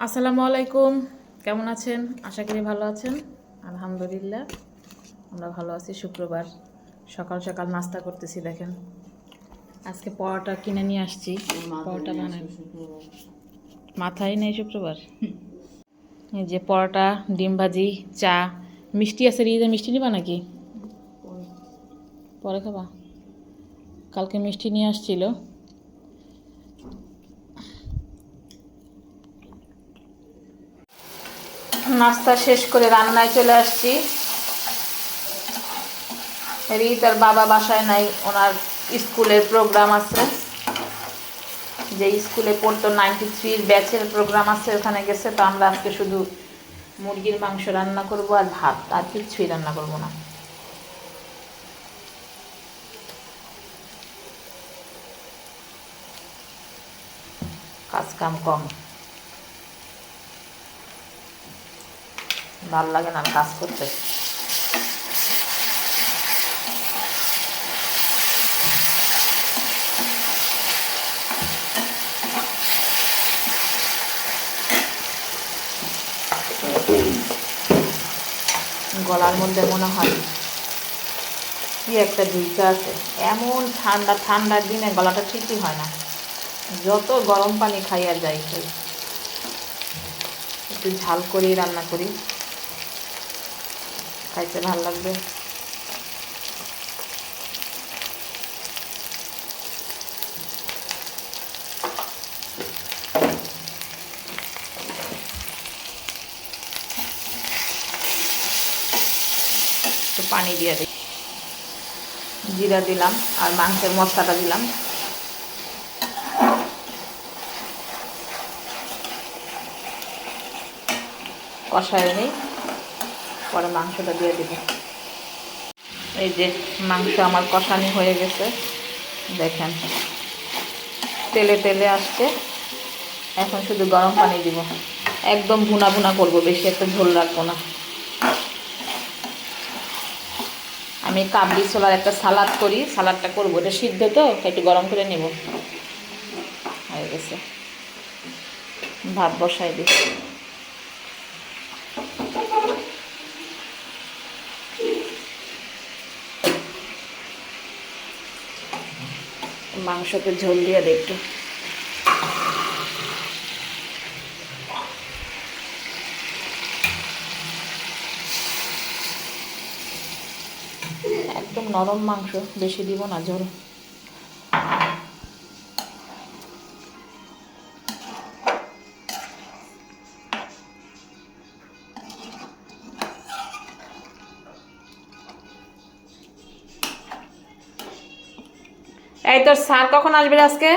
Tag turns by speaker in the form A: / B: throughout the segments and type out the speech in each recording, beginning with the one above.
A: আসসালামু আলাইকুম, কেমন আছেন? আশা করি ভালো আছেন। আলহামদুলিল্লাহ আমরা ভালো আছি। শুক্রবার সকাল সকাল নাস্তা করতেছি। দেখেন আজকে পরোটা কিনে নিয়ে আসছি, পরোটা বানাই। মাথায় নেই শুক্রবার। এই যে পরোটা, ডিম ভাজি, চা, মিষ্টি আছে। রিজে মিষ্টি নিবা নাকি? পরে খাবা? কালকে মিষ্টি নিয়ে আসছিল। নাস্তা শেষ করে রান্নায় চলে আসছি। রিতার বাবা বাসায় নাই, ওনার স্কুলের প্রোগ্রাম আছে, যে স্কুলে পড়তো 93-র ব্যাচের প্রোগ্রাম আছে, ওখানে গেছে। তো আমরা আজকে শুধু মুরগির মাংস রান্না করব আর ভাত, আর কিচ্ছুই রান্না করব না। কাজ কাম কম, ভাল লাগে না কাজ করতে। গলার মধ্যে মনে হয় কি একটা ঝুঁকা আছে। এমন ঠান্ডা, ঠান্ডার দিনে গলাটা ঠিকই হয় না, যত গরম পানি খাই আর যাই খাই। একটু ঝাল করেই রান্না করি, খাইতে ভাল লাগবে। একটু পানি দিয়ে দিই, জিরা দিলাম আর মাংসের মশলাটা দিলাম। কষায় নিই, পরে মাংসটা দিয়ে দিব। এই যে মাংস আমার কষানি হয়ে গেছে, দেখেন তেলে তেলে আসছে। এখন শুধু গরম পানি দিব, একদম ভুনা ভুনা করবো, বেশি একটা ঝোল রাখবো না। আমি কাবলি ছোলার একটা সালাদ করি, সালাদটা করবো, এটা সিদ্ধ তো, একটু গরম করে নেব। হয়ে গেছে, ভাত বসাই দিই। মাংসতে ঝোল দিয়ে দিই একটু। একদম নরম মাংস, বেশি দিব না ঝোল। এই তোর স্যার কখন আসবে আজকে?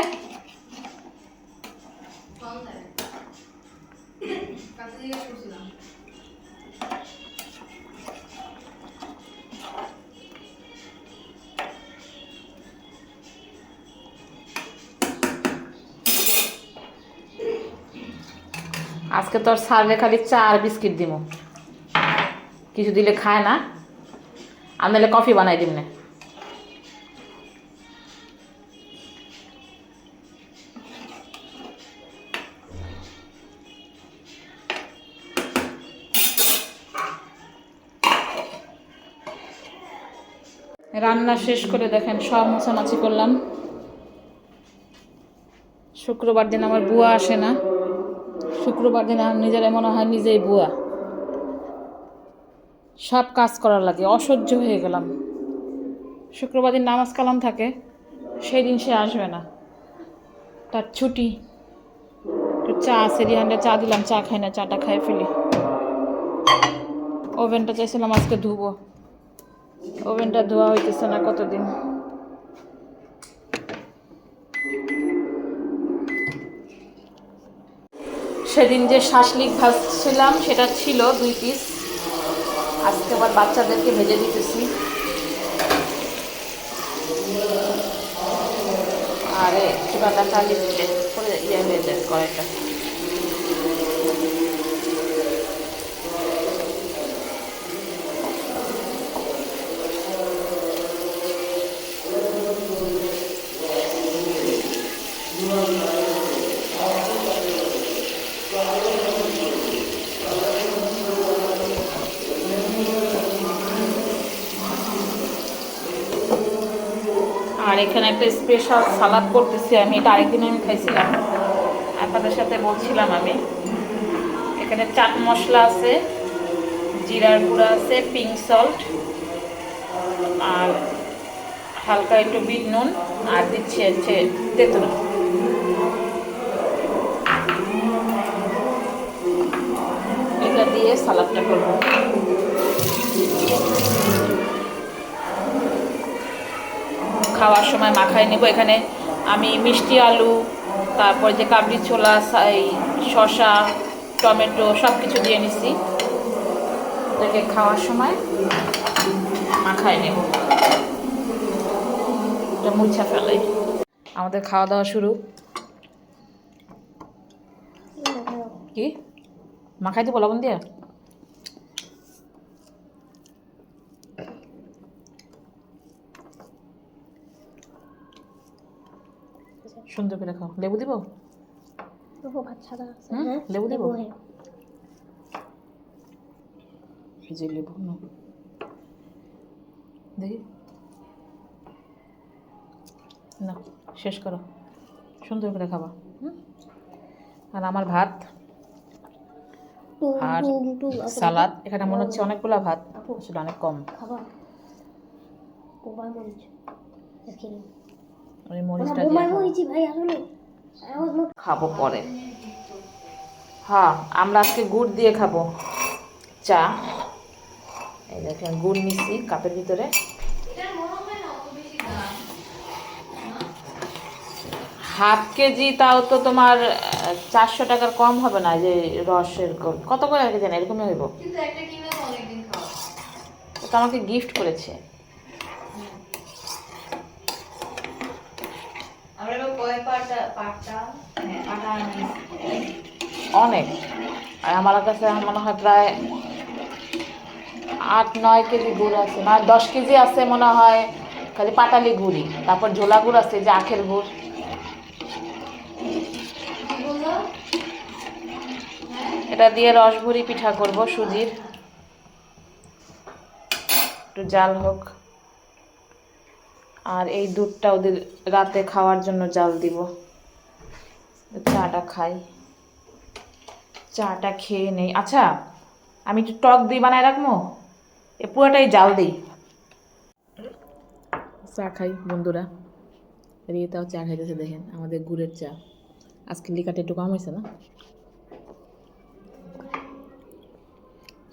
A: আজকে তোর স্যারে খালি চা আর বিস্কিট দিব, কিছু দিলে খায় না। আর নাহলে কফি বানাই দিব না। রান্না শেষ করে দেখেন সব মোছামাছি করলাম। শুক্রবার দিন আমার বুয়া আসে না, শুক্রবার দিন আমার নিজের মনে হয় নিজেই বুয়া। সব কাজ করার লাগে, অসহ্য হয়ে গেলাম। শুক্রবার দিন নামাজ কালাম থাকে, সেই দিন সে আসবে না, তার ছুটি। একটু চা আছে, রিহান্ডে চা দিলাম, চা খাই না, চাটা খাই ফেলি। ওভেনটা চাইছিলাম আজকে ধুবো, ওভেনটা ধোয়া হইতেছে না কতদিন। সেদিন যে শাসলিক ভাজছিলাম সেটা ছিল 2 পিস, আজকে আবার বাচ্চাদেরকে ভেজে দিতেছি। আরে চুলাটা চালিয়ে দিলে করে হয়ে যায় কড়াইটা। এখানে একটা স্পেশাল সালাদ করতেছি আমি, এটা আরেকদিন আমি খাইছিলাম, আপনাদের সাথে বলছিলাম আমি। এখানে চাট মশলা আছে, জিরার গুঁড়া আছে, পিঙ্ক সল্ট, আর হালকা একটু বিট নুন, আর দিচ্ছি হচ্ছে তেঁতুল। এটা দিয়ে সালাদটা করব। খাওয়ার সময় মাখায় নেব। এখানে আমি মিষ্টি আলু, তারপর যে কাবলি ছোলা, এই শসা, টমেটো সব কিছু দিয়ে নিছি। এটাকে খাওয়ার সময় মাখায় নেব, এটা মুছা ফেলাই। আমাদের খাওয়া দাওয়া শুরু। কি মাখাই দেবো লবণ দিয়ে? সুন্দর করে খাও। লেবু দিব? লেবু দেবো? যে লেবু দেখি না, শেষ করো, সুন্দর করে খাবা। আর আমার ভাত আর সালাদ। এখানে মনে হচ্ছে অনেকগুলা ভাত, আসলে অনেক কম। আমি মরিচটা খাবো পরে। হ্যাঁ, আমরা আজকে গুড় দিয়ে খাবো চা। এই দেখেন গুড় নিচ্ছি কাপের ভিতরে। হাফ কেজি, তাও তো তোমার 400 টাকার কম হবে না। যে রসের কত করে আর কি জানি, এরকমই হইব। তো আমাকে গিফট করেছে। অনেক। আর আমার কাছে মনে হয় প্রায় 8-9 কেজি গুড় আছে, মানে 10 কেজি আছে মনে হয় খালি পাটালি গুড়ি। তারপর ঝোলা গুড় আছে, যে আখের গুড়। এটা দিয়ে রসভুরি পিঠা করব সুজির, একটু জাল হোক। আর এই দুধটা ওদের রাতে খাওয়ার জন্য জাল দিব। চাটা খাই, চাটা খেয়ে নেই। আচ্ছা, আমি একটু টক দই বানায় রাখবো, এ পুরোটাই জাল দিই। চা খাই বন্ধুরা। রিয়েতাও চা খাইতেছে, দেখেন আমাদের গুড়ের চা। আজকে লিকাটা একটু কম হয়েছে না,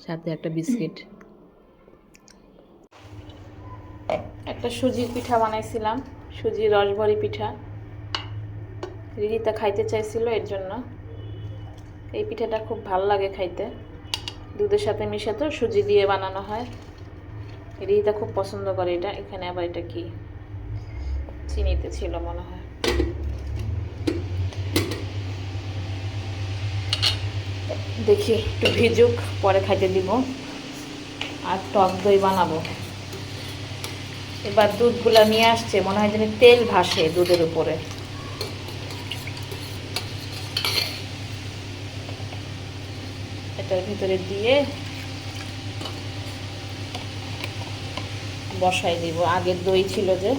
A: সাথে একটা বিস্কিট। একটা সুজির পিঠা বানাইছিলাম, সুজির রসভরি পিঠা। রিতা খাইতে চাইছিল, এর জন্য। এই পিঠাটা খুব ভালো লাগে খাইতে, দুধের সাথে মিশে তো সুজি দিয়ে বানানো হয়। রিতা খুব পছন্দ করে এটা। এখানে আবার এটা কি চিনিতে ছিল মনে হয়। দেখি একটু ভিজুক, পরে খাইতে দিব। আর টক দই বানাবো। এবার দুধগুলা নিয়ে আসছে, মনে হয় যেন তেল ভাসে দুধের উপরে। এটার ভিতরে দিয়ে বসাই দিব। আগের দই ছিল যে,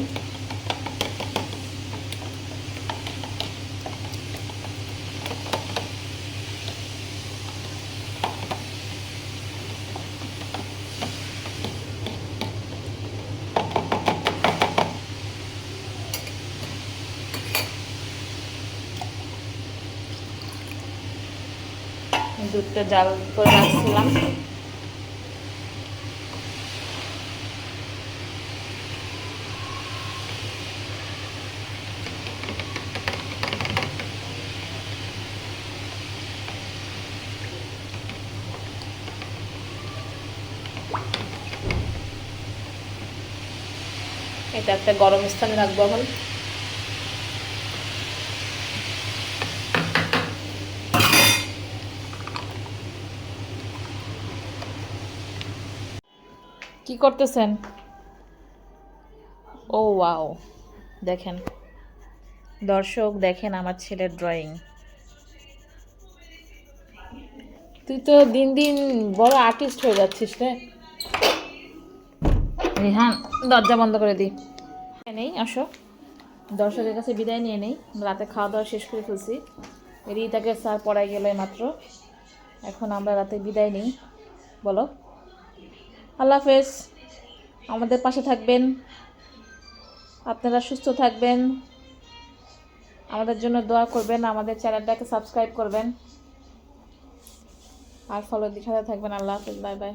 A: দুধটা জাল করে রাখছিলাম। এটা একটা গরম স্থানে রাখবো এখন। কি করতেছেন? ও ওয়াও, দেখেন দর্শক, দেখেন আমার ছেলের ড্রয়িং। তুই তো দিন দিন বড় আর্টিস্ট হয়ে যাচ্ছিস রে। রিহান, দরজা বন্ধ করে দি। নেই, আসো। দর্শকের কাছে বিদায় নিয়ে নেই। রাতে খাওয়া দাওয়া শেষ করে ফেলছি। রিতাকে স্যার পড়াই গেলে মাত্র, এখন আমরা রাতে বিদায় নিই। বলো আল্লাহ হাফেজ। আমাদের পাশে থাকবেন, আপনারা সুস্থ থাকবেন, আমাদের জন্য দোয়া করবেন, আমাদের চ্যানেলটাকে সাবস্ক্রাইব করবেন আর ফলো দিয়ে সাথে থাকবেন। আল্লাহ হাফেজ, বাই বাই।